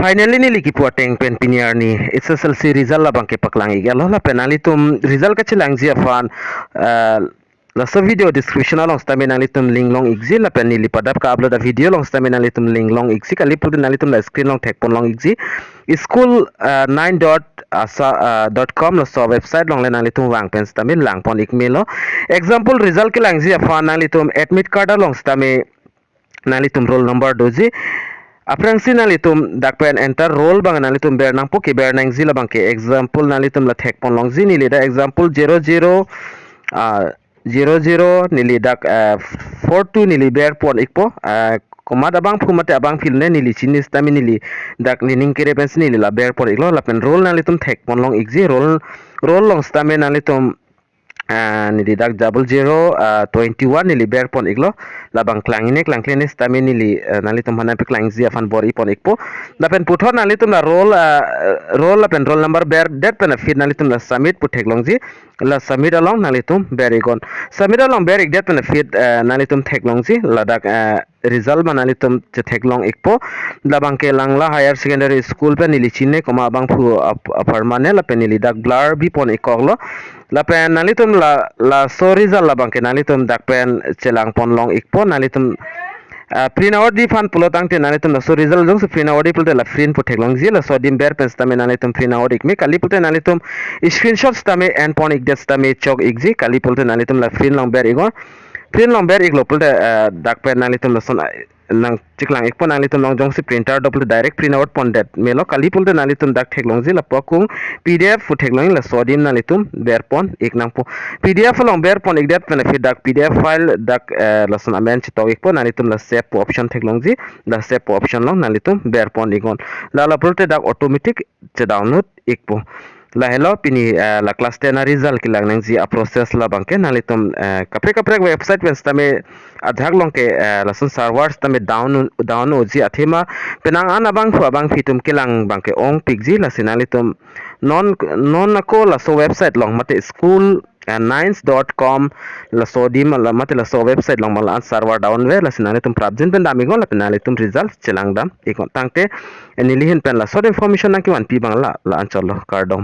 Finally ni liki puateng pen piniar ni SSLC result la bangke paklang igya lo la penali tum result ka chilang ji afan la sa video description along stami nali tum link long exi la pen ni lipadap ka upload a video long stami nali tum link long exi kali pul nali tum la screen long tag pon long exi school 9.asa.com lo so website long le nali tum wang pen stami lang pon ikmelo example result ki lang ji afan nali tum admit card long stami nali tum roll number doji aprangsi nalitum dakpen enter roll bang nalitum ber nang poki ber nang zila bangke example nalitum la thek pon long zini lida example 00 nili dak 42 nili ber pon ikpo komada bang phumate abang filne nili chinis tami nili dak nining kere pens nili la ber pon iklo la pen roll nalitum thek pon long exi roll long stame nalitum nili dak 0021 nili ber pon iklo labang klangine klangklene stami nili nalitum hana pe klang zia fan bori pon ikpo lapen puthor nalitum la roll lapen roll number ber det pen feed nalitum la submit puthek longji la submit along nalitum berigon submit along berik det pen feed nalitum thek longji ladak result manalitum thek long ikpo labang ke langla higher secondary school pe nili chine koma bang phu aparmane lapen nili dak blur bi pon ikoglo lapen nalitum la sorry zal labang ke nalitum dakpen chelang pon long ikpo nalitum print out di fan pulotang te nalitum la so result jong se print out di pulte la print puthek long ji la so dim ber pen stame nalitum print out ikme kali pulte nalitum screenshot stame and pon ik det stame chok ikji kali pulte nalitum la print long ber igon print long ber iklo pulte dakpen nalitum la son nang ciklang ikpon nalitum long jong se printer double direct print out pon det melo kali pulte nalitum dak thek long ji la pokung pdf puthek long la so dim nalitum ber pon ik nang po pdf long ber pon ik det pen fit dak pdf file dak la son amen chitok ikpon nalitum la save po option thek long ji la save po option long nalitum ber pon igon la pulte dak automatic che download ikpo la hello pini la class 10 result ki lang nang ji a process la bangke nalitum kapre website pen stame adhak long ke lasun servers tame down ji athema penang an abang fitum kilang bangke ong pigji la sinalitum non ko la so website long mate school 9.com la so dim la mate la so website long mal server down we la sinalitum prabjin pen dami gon la penalitum result chelang dam ikon tangte nilihin pen la so information nang ki wan pi bang la ancol kardom